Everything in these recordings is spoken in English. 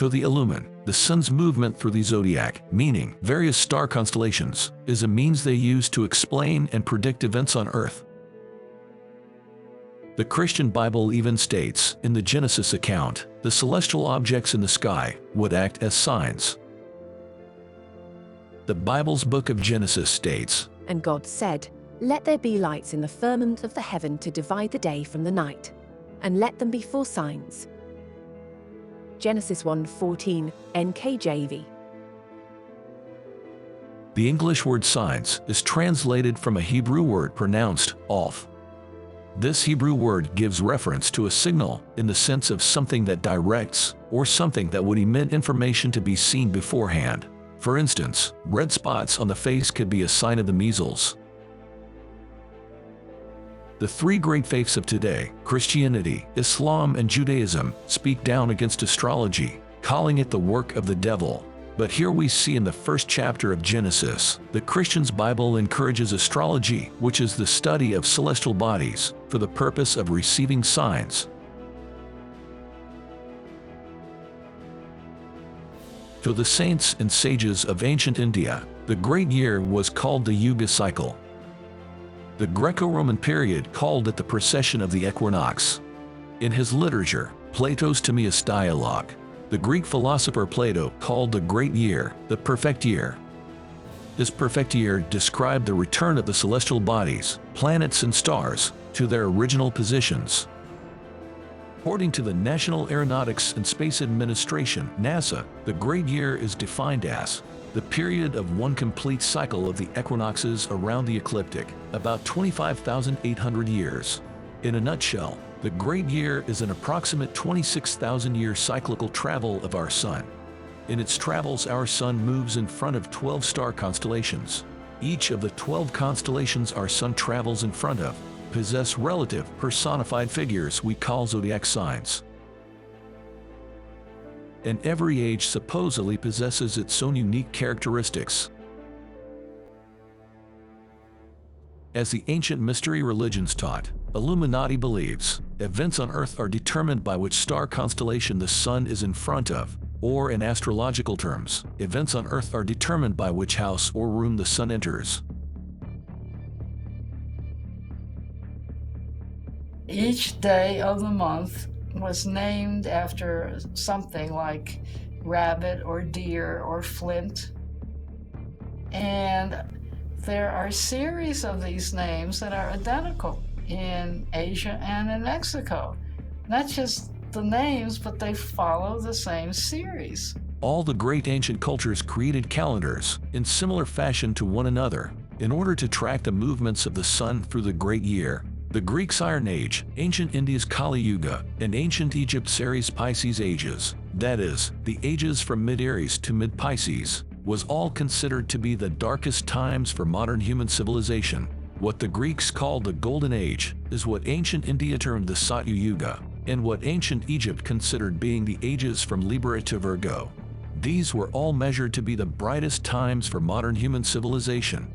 So the Illumin, the sun's movement through the zodiac, meaning various star constellations, is a means they use to explain and predict events on Earth. The Christian Bible even states, in the Genesis account, the celestial objects in the sky would act as signs. The Bible's book of Genesis states, "And God said, Let there be lights in the firmament of the heaven to divide the day from the night, and let them be for signs." Genesis 1:14, NKJV. The English word signs is translated from a Hebrew word pronounced Alf. This Hebrew word gives reference to a signal in the sense of something that directs or something that would emit information to be seen beforehand. For instance, red spots on the face could be a sign of the measles. The three great faiths of today, Christianity, Islam, and Judaism, speak down against astrology, calling it the work of the devil. But here we see in the first chapter of Genesis, the Christian's Bible encourages astrology, which is the study of celestial bodies, for the purpose of receiving signs. To the saints and sages of ancient India, the great year was called the Yuga cycle. The Greco-Roman period called it the precession of the equinox. In his literature, Plato's Timaeus dialogue, the Greek philosopher Plato called the great year the perfect year. His perfect year described the return of the celestial bodies, planets and stars, to their original positions. According to the National Aeronautics and Space Administration, NASA, the great year is defined as the period of one complete cycle of the equinoxes around the ecliptic, about 25,800 years. In a nutshell, the great year is an approximate 26,000-year cyclical travel of our Sun. In its travels, our Sun moves in front of 12 star constellations. Each of the 12 constellations our Sun travels in front of possess relative, personified figures we call zodiac signs. And every age supposedly possesses its own unique characteristics. As the ancient mystery religions taught, Illuminati believes events on Earth are determined by which star constellation the Sun is in front of, or in astrological terms, events on Earth are determined by which house or room the Sun enters. Each day of the month was named after something like rabbit or deer or flint. And there are a series of these names that are identical in Asia and in Mexico. Not just the names, but they follow the same series. All the great ancient cultures created calendars in similar fashion to one another in order to track the movements of the Sun through the great year. The Greeks' Iron Age, ancient India's Kali Yuga, and ancient Egypt's Aries Pisces ages, that is, the ages from mid-Aries to mid-Pisces, was all considered to be the darkest times for modern human civilization. What the Greeks called the Golden Age is what ancient India termed the Satya Yuga, and what ancient Egypt considered being the ages from Libra to Virgo. These were all measured to be the brightest times for modern human civilization.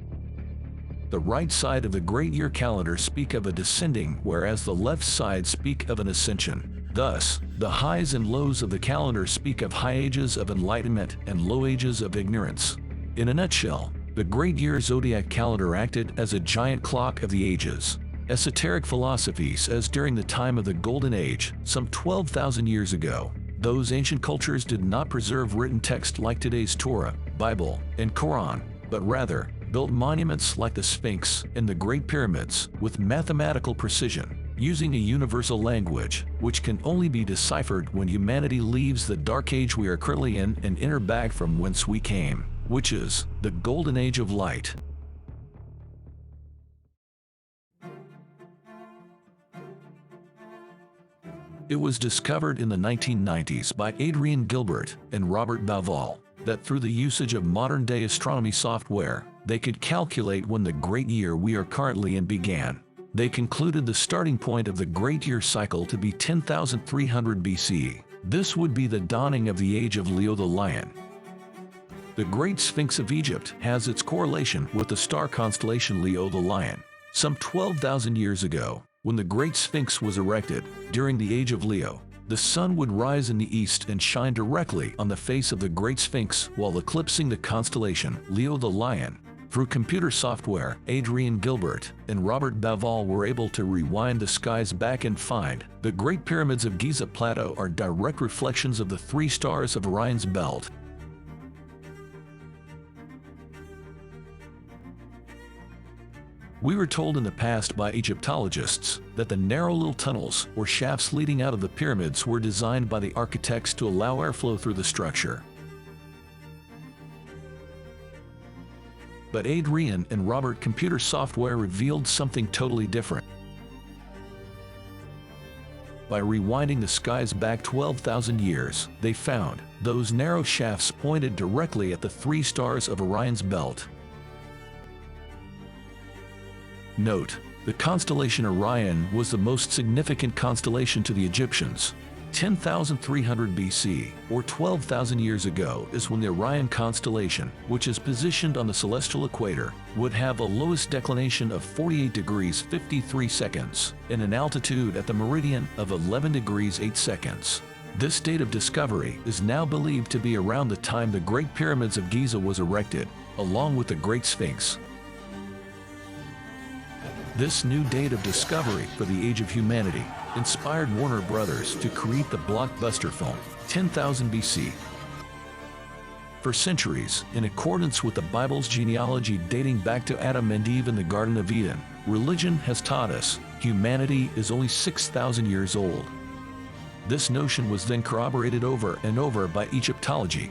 The right side of the great year calendar speak of a descending, whereas the left side speak of an ascension. Thus, the highs and lows of the calendar speak of high ages of enlightenment and low ages of ignorance. In a nutshell, the great year zodiac calendar acted as a giant clock of the ages. Esoteric philosophy says during the time of the Golden Age, some 12,000 years ago, those ancient cultures did not preserve written text like today's Torah, Bible, and Quran, but rather built monuments like the Sphinx and the Great Pyramids with mathematical precision, using a universal language which can only be deciphered when humanity leaves the dark age we are currently in and enter back from whence we came, which is the Golden Age of Light. It was discovered in the 1990s by Adrian Gilbert and Robert Bauval that through the usage of modern-day astronomy software, they could calculate when the great year we are currently in began. They concluded the starting point of the great year cycle to be 10,300 BC. This would be the dawning of the age of Leo the Lion. The Great Sphinx of Egypt has its correlation with the star constellation Leo the Lion. Some 12,000 years ago, when the Great Sphinx was erected, during the age of Leo, The sun would rise in the east and shine directly on the face of the Great Sphinx while eclipsing the constellation Leo the Lion. Through computer software, Adrian Gilbert and Robert Bauval were able to rewind the skies back and find the Great Pyramids of Giza Plateau are direct reflections of the three stars of Orion's belt. We were told in the past by Egyptologists that the narrow little tunnels or shafts leading out of the pyramids were designed by the architects to allow airflow through the structure. But Adrian and Robert computer software revealed something totally different. By rewinding the skies back 12,000 years, they found those narrow shafts pointed directly at the three stars of Orion's belt. Note, the constellation Orion was the most significant constellation to the Egyptians. 10,300 BC, or 12,000 years ago, is when the Orion constellation, which is positioned on the celestial equator, would have a lowest declination of 48 degrees 53 seconds and an altitude at the meridian of 11 degrees 8 seconds. This date of discovery is now believed to be around the time the Great Pyramids of Giza was erected, along with the Great Sphinx. This new date of discovery for the age of humanity inspired Warner Brothers to create the blockbuster film 10,000 BC. For centuries, in accordance with the Bible's genealogy dating back to Adam and Eve in the Garden of Eden, religion has taught us humanity is only 6,000 years old. This notion was then corroborated over and over by Egyptology.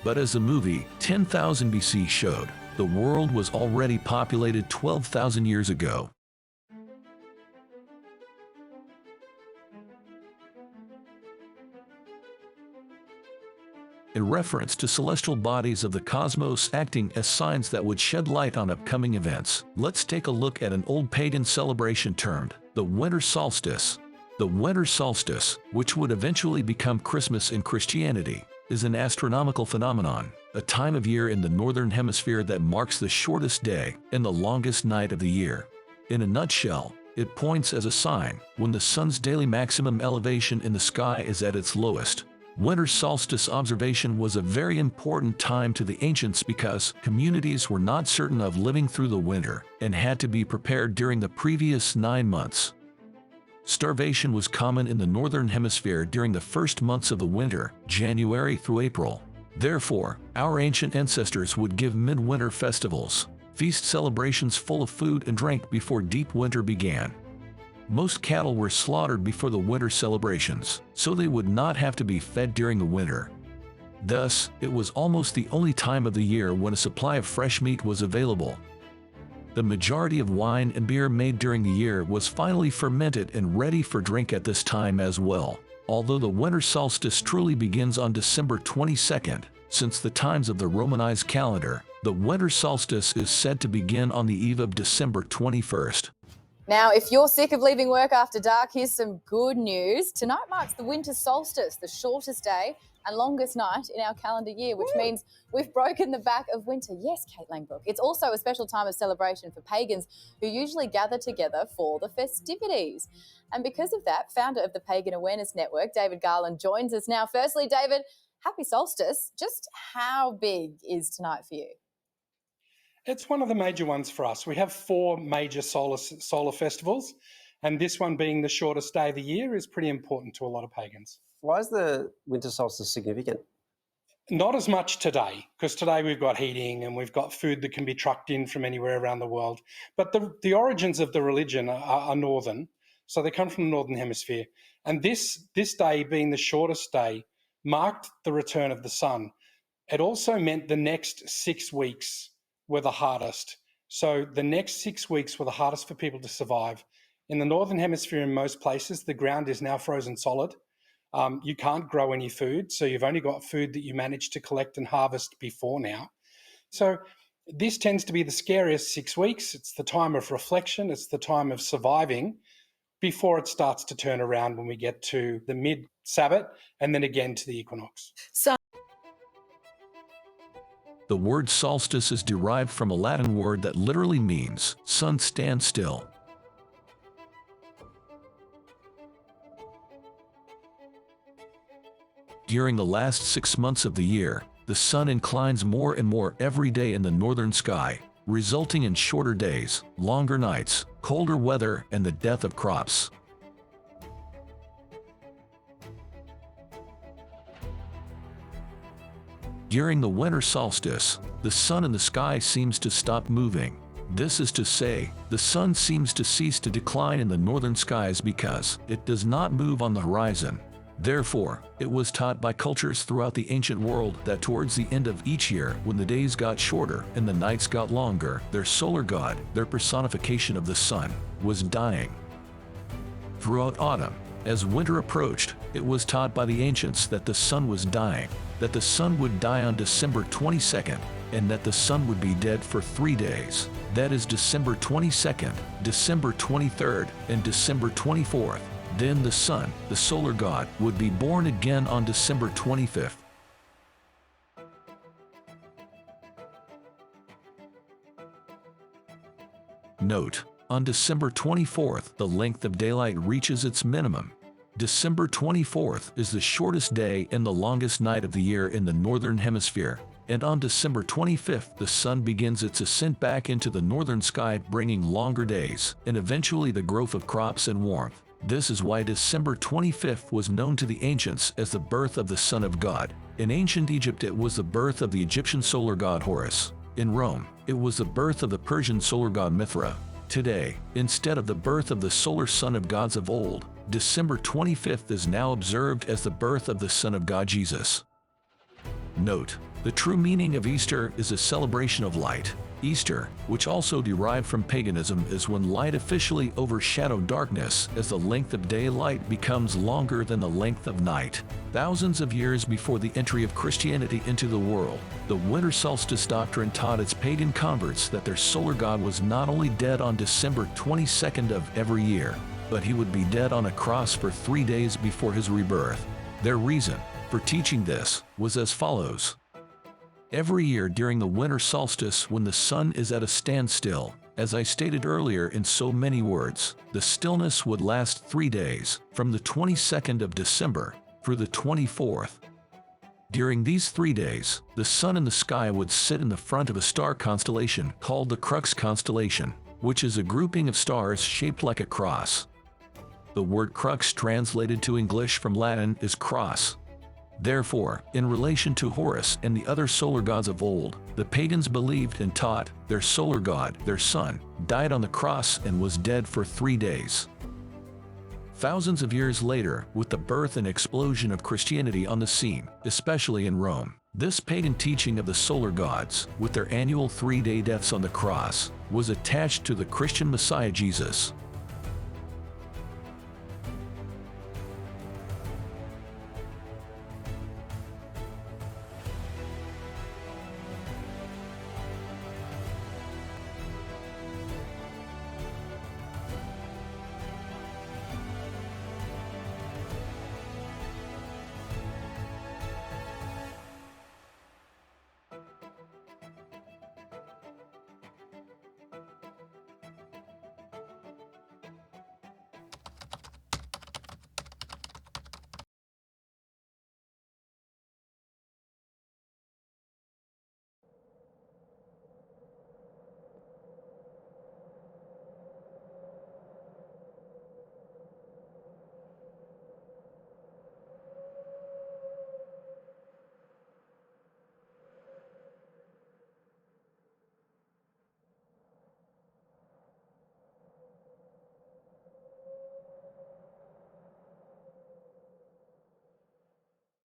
But as the movie 10,000 BC showed, the world was already populated 12,000 years ago. In reference to celestial bodies of the cosmos acting as signs that would shed light on upcoming events, let's take a look at an old pagan celebration termed the winter solstice. The winter solstice, which would eventually become Christmas in Christianity, is an astronomical phenomenon, a time of year in the northern hemisphere that marks the shortest day and the longest night of the year. In a nutshell, it points as a sign when the sun's daily maximum elevation in the sky is at its lowest. Winter solstice observation was a very important time to the ancients because communities were not certain of living through the winter and had to be prepared during the previous 9 months. Starvation was common in the northern hemisphere during the first months of the winter, January through April. Therefore, our ancient ancestors would give midwinter festivals, feast celebrations full of food and drink before deep winter began. Most cattle were slaughtered before the winter celebrations, so they would not have to be fed during the winter. Thus, it was almost the only time of the year when a supply of fresh meat was available. The majority of wine and beer made during the year was finally fermented and ready for drink at this time as well. Although the winter solstice truly begins on December 22nd, since the times of the Romanized calendar, the winter solstice is said to begin on the eve of December 21st. Now, if you're sick of leaving work after dark, here's some good news. Tonight marks the winter solstice, the shortest day and longest night in our calendar year, which means we've broken the back of winter. Yes, Kate Langbrook. It's also a special time of celebration for pagans who usually gather together for the festivities. And because of that, founder of the Pagan Awareness Network, David Garland, joins us now. Firstly, David, happy solstice. Just how big is tonight for you? It's one of the major ones for us. We have 4 major solar festivals, and this one being the shortest day of the year is pretty important to a lot of pagans. Why is the winter solstice significant? Not as much today, because today we've got heating and we've got food that can be trucked in from anywhere around the world. But the origins of the religion are northern, so they come from the northern hemisphere. And this day being the shortest day marked the return of the sun. It also meant the next 6 weeks were the hardest. So the next 6 weeks were the hardest for people to survive. In the northern hemisphere, in most places, the ground is now frozen solid. You can't grow any food, so you've only got food that you managed to collect and harvest before now. So this tends to be the scariest 6 weeks. It's the time of reflection. It's the time of surviving before it starts to turn around when we get to the mid-Sabbath and then again to the equinox. The word solstice is derived from a Latin word that literally means sun stand still. During the last 6 months of the year, the sun inclines more and more every day in the northern sky, resulting in shorter days, longer nights, colder weather, and the death of crops. During the winter solstice, the sun in the sky seems to stop moving. This is to say, the sun seems to cease to decline in the northern skies because it does not move on the horizon. Therefore, it was taught by cultures throughout the ancient world that towards the end of each year, when the days got shorter and the nights got longer, their solar god, their personification of the sun, was dying. Throughout autumn, as winter approached, it was taught by the ancients that the sun was dying, that the sun would die on December 22nd, and that the sun would be dead for 3 days. That is December 22nd, December 23rd, and December 24th. Then the sun, the solar god, would be born again on December 25th. Note: on December 24th, the length of daylight reaches its minimum. December 24th is the shortest day and the longest night of the year in the northern hemisphere, and on December 25th the sun begins its ascent back into the northern sky, bringing longer days and eventually the growth of crops and warmth. This is why December 25th was known to the ancients as the birth of the Son of God. In ancient Egypt it was the birth of the Egyptian solar god Horus. In Rome, it was the birth of the Persian solar god Mithra. Today, instead of the birth of the solar son of gods of old, December 25th is now observed as the birth of the Son of God Jesus. Note: the true meaning of Easter is a celebration of light. Easter, which also derived from paganism, is when light officially overshadowed darkness as the length of daylight becomes longer than the length of night. Thousands of years before the entry of Christianity into the world, the winter solstice doctrine taught its pagan converts that their solar god was not only dead on December 22nd of every year, but he would be dead on a cross for 3 days before his rebirth. Their reason for teaching this was as follows. Every year during the winter solstice, when the sun is at a standstill, as I stated earlier in so many words, the stillness would last 3 days, from the 22nd of December through the 24th. During these 3 days, the sun in the sky would sit in the front of a star constellation called the Crux constellation, which is a grouping of stars shaped like a cross. The word crux translated to English from Latin is cross. Therefore, in relation to Horus and the other solar gods of old, the pagans believed and taught their solar god, their sun, died on the cross and was dead for 3 days. Thousands of years later, with the birth and explosion of Christianity on the scene, especially in Rome, this pagan teaching of the solar gods, with their annual 3-day deaths on the cross, was attached to the Christian Messiah Jesus.